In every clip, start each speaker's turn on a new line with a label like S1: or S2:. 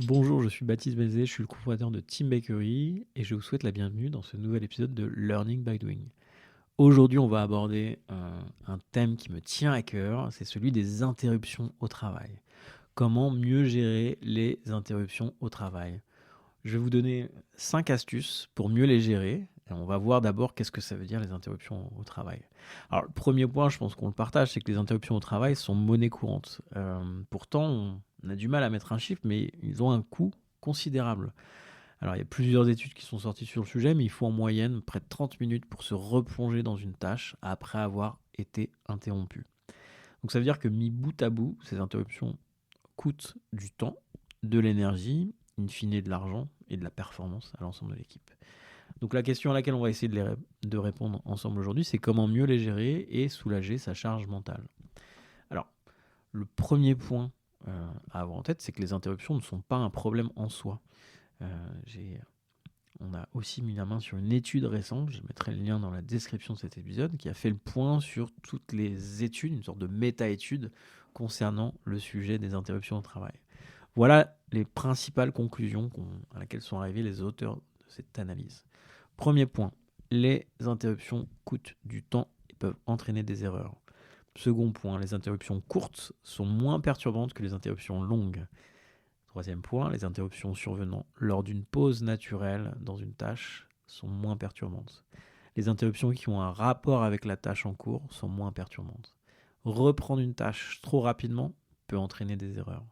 S1: Bonjour, je suis Baptiste Bézé, je suis le cofondateur de Team Bakery et je vous souhaite la bienvenue dans ce nouvel épisode de Learning by Doing. Aujourd'hui, on va aborder un thème qui me tient à cœur, c'est celui des interruptions au travail. Comment mieux gérer les interruptions au travail? Je vais vous donner 5 astuces pour mieux les gérer. Et on va voir d'abord qu'est-ce que ça veut dire les interruptions au travail. Alors, le premier point, je pense qu'on le partage, c'est que les interruptions au travail sont monnaie courante. Pourtant, on a du mal à mettre un chiffre, mais ils ont un coût considérable. Alors, il y a plusieurs études qui sont sorties sur le sujet, mais il faut en moyenne près de 30 minutes pour se replonger dans une tâche après avoir été interrompu. Donc, ça veut dire que mis bout à bout, ces interruptions coûtent du temps, de l'énergie, in fine de l'argent et de la performance à l'ensemble de l'équipe. Donc la question à laquelle on va essayer de répondre ensemble aujourd'hui, c'est comment mieux les gérer et soulager sa charge mentale. Alors, le premier point à avoir en tête, c'est que les interruptions ne sont pas un problème en soi. On a aussi mis la main sur une étude récente, je mettrai le lien dans la description de cet épisode, qui a fait le point sur toutes les études, une sorte de méta-étude concernant le sujet des interruptions au travail. Voilà les principales conclusions à laquelle sont arrivés les auteurs de cette analyse. Premier point, les interruptions coûtent du temps et peuvent entraîner des erreurs. Second point, les interruptions courtes sont moins perturbantes que les interruptions longues. Troisième point, les interruptions survenant lors d'une pause naturelle dans une tâche sont moins perturbantes. Les interruptions qui ont un rapport avec la tâche en cours sont moins perturbantes. Reprendre une tâche trop rapidement peut entraîner des erreurs.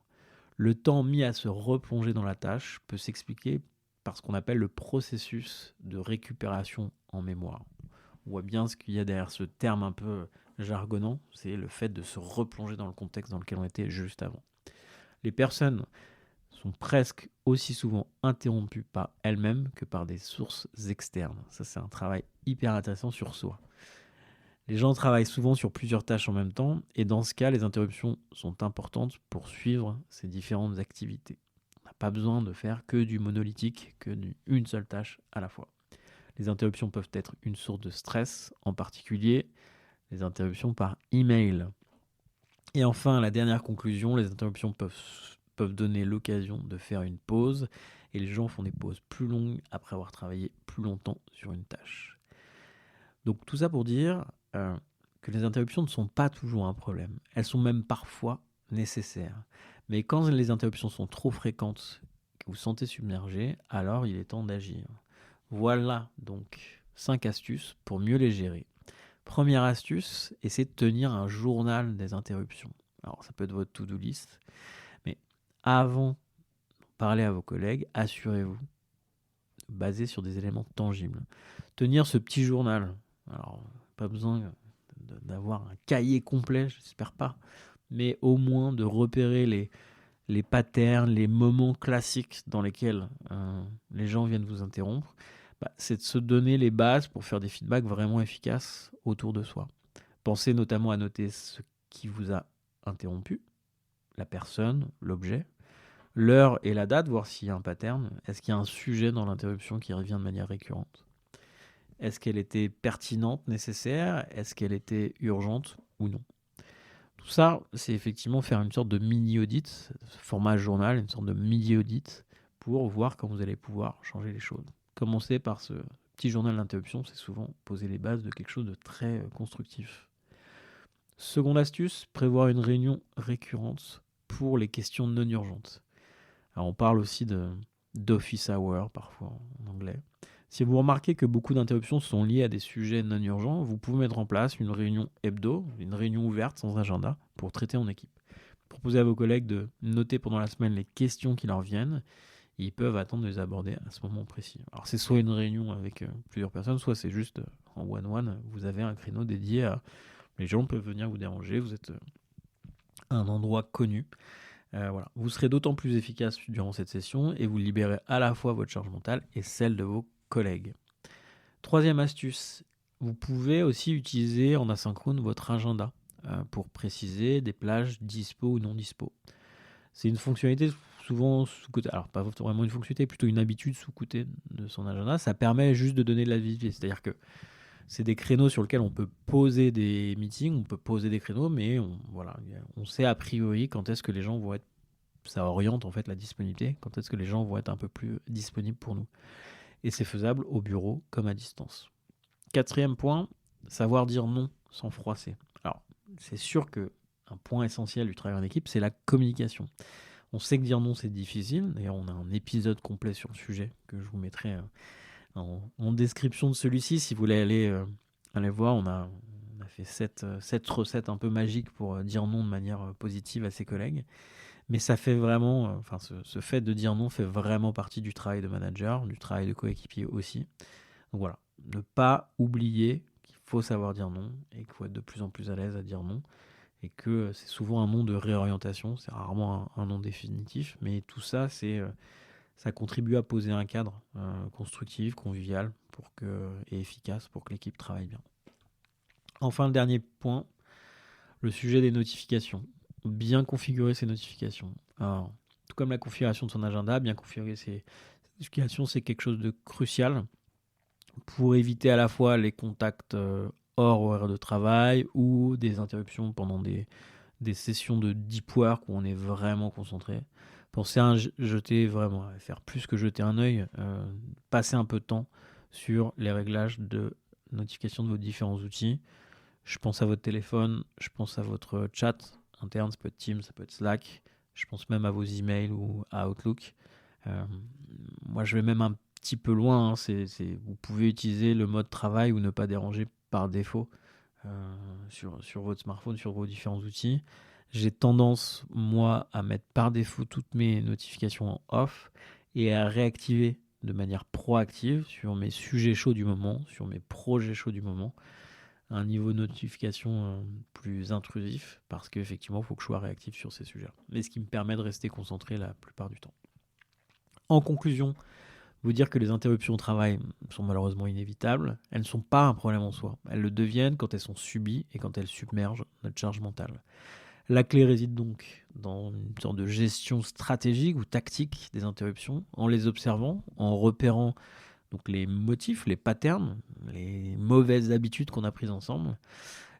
S1: Le temps mis à se replonger dans la tâche peut s'expliquer par ce qu'on appelle le processus de récupération en mémoire. On voit bien ce qu'il y a derrière ce terme un peu jargonnant, c'est le fait de se replonger dans le contexte dans lequel on était juste avant. Les personnes sont presque aussi souvent interrompues par elles-mêmes que par des sources externes. Ça, c'est un travail hyper intéressant sur soi. Les gens travaillent souvent sur plusieurs tâches en même temps et dans ce cas, les interruptions sont importantes pour suivre ces différentes activités. On n'a pas besoin de faire que du monolithique, que d'une seule tâche à la fois. Les interruptions peuvent être une source de stress, en particulier les interruptions par email. Et enfin, la dernière conclusion, les interruptions peuvent donner l'occasion de faire une pause et les gens font des pauses plus longues après avoir travaillé plus longtemps sur une tâche. Donc tout ça pour dire que les interruptions ne sont pas toujours un problème. Elles sont même parfois nécessaires. Mais quand les interruptions sont trop fréquentes, que vous sentez submergé, alors il est temps d'agir. Voilà donc 5 astuces pour mieux les gérer. Première astuce, essayez de tenir un journal des interruptions. Alors ça peut être votre to-do list, mais avant de parler à vos collègues, assurez-vous de baser sur des éléments tangibles. Tenir ce petit journal, alors pas besoin d'avoir un cahier complet, j'espère pas, mais au moins de repérer les patterns, les moments classiques dans lesquels les gens viennent vous interrompre. C'est de se donner les bases pour faire des feedbacks vraiment efficaces autour de soi. Pensez notamment à noter ce qui vous a interrompu, la personne, l'objet, l'heure et la date, voir s'il y a un pattern. Est-ce qu'il y a un sujet dans l'interruption qui revient de manière récurrente? Est-ce qu'elle était pertinente, nécessaire? Est-ce qu'elle était urgente ou non? Tout ça, c'est effectivement faire une sorte de mini-audit, format journal, une sorte de mini-audit pour voir quand vous allez pouvoir changer les choses. Commencez par ce petit journal d'interruption, c'est souvent poser les bases de quelque chose de très constructif. Seconde astuce, prévoir une réunion récurrente pour les questions non urgentes. Alors on parle aussi d'office hour parfois en anglais. Si vous remarquez que beaucoup d'interruptions sont liées à des sujets non urgents, vous pouvez mettre en place une réunion hebdo, une réunion ouverte sans agenda pour traiter en équipe. Proposez à vos collègues de noter pendant la semaine les questions qui leur viennent. Et ils peuvent attendre de les aborder à ce moment précis. Alors c'est soit une réunion avec plusieurs personnes, soit c'est juste en one-one, vous avez un créneau dédié à... Les gens peuvent venir vous déranger, vous êtes à un endroit connu. Voilà. Vous serez d'autant plus efficace durant cette session et vous libérez à la fois votre charge mentale et celle de vos collègues. Troisième astuce, vous pouvez aussi utiliser en asynchrone votre agenda pour préciser des plages dispo ou non dispo. C'est une fonctionnalité souvent sous-cotée, alors pas vraiment une fonctionnalité, plutôt une habitude sous-cotée de son agenda. Ça permet juste de donner de la visibilité, c'est-à-dire que c'est des créneaux sur lesquels on peut poser des meetings, on peut poser des créneaux, mais on sait a priori quand est-ce que les gens vont être ça oriente en fait la disponibilité, quand est-ce que les gens vont être un peu plus disponibles pour nous. Et c'est faisable au bureau comme à distance. 4e point, savoir dire non sans froisser. Alors, c'est sûr que un point essentiel du travail en équipe, c'est la communication. On sait que dire non, c'est difficile. D'ailleurs, on a un épisode complet sur le sujet que je vous mettrai en description de celui-ci. Si vous voulez aller voir, on a fait 7 recettes un peu magiques pour dire non de manière positive à ses collègues. Mais ça fait vraiment, ce fait de dire non fait vraiment partie du travail de manager, du travail de coéquipier aussi. Donc voilà, ne pas oublier qu'il faut savoir dire non et qu'il faut être de plus en plus à l'aise à dire non. Et que c'est souvent un non de réorientation, c'est rarement un non définitif. Mais tout ça, ça contribue à poser un cadre constructif, convivial et efficace pour que l'équipe travaille bien. Enfin, le dernier point, le sujet des notifications. Bien configurer ses notifications. Alors, tout comme la configuration de son agenda, bien configurer ses notifications, c'est quelque chose de crucial pour éviter à la fois les contacts hors horaire de travail ou des interruptions pendant des sessions de deep work où on est vraiment concentré. Pensez à faire plus que jeter un œil, passer un peu de temps sur les réglages de notification de vos différents outils. Je pense à votre téléphone, je pense à votre chat interne, ça peut être Teams, ça peut être Slack, je pense même à vos emails ou à Outlook. Moi, je vais même un petit peu loin, vous pouvez utiliser le mode travail ou ne pas déranger par défaut sur votre smartphone, sur vos différents outils. J'ai tendance, moi, à mettre par défaut toutes mes notifications en off et à réactiver de manière proactive sur mes sujets chauds du moment, sur mes projets chauds du moment, un niveau de notification plus intrusif parce qu'effectivement, il faut que je sois réactif sur ces sujets. Mais ce qui me permet de rester concentré la plupart du temps. En conclusion, vous dire que les interruptions au travail sont malheureusement inévitables. Elles ne sont pas un problème en soi. Elles le deviennent quand elles sont subies et quand elles submergent notre charge mentale. La clé réside donc dans une sorte de gestion stratégique ou tactique des interruptions, en les observant, en repérant donc les motifs, les patterns, les mauvaises habitudes qu'on a prises ensemble.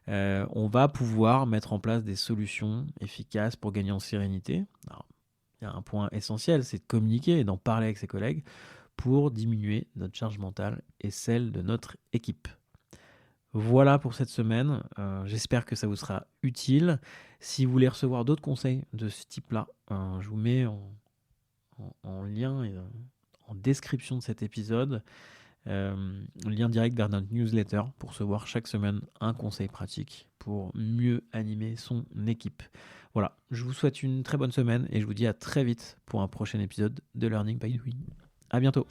S1: On va pouvoir mettre en place des solutions efficaces pour gagner en sérénité. Alors, il y a un point essentiel, c'est de communiquer et d'en parler avec ses collègues pour diminuer notre charge mentale et celle de notre équipe. Voilà pour cette semaine. J'espère que ça vous sera utile. Si vous voulez recevoir d'autres conseils de ce type-là, je vous mets en lien et en description de cet épisode un lien direct vers notre newsletter pour recevoir chaque semaine un conseil pratique pour mieux animer son équipe. Voilà, je vous souhaite une très bonne semaine et je vous dis à très vite pour un prochain épisode de Learning by Doing. À bientôt.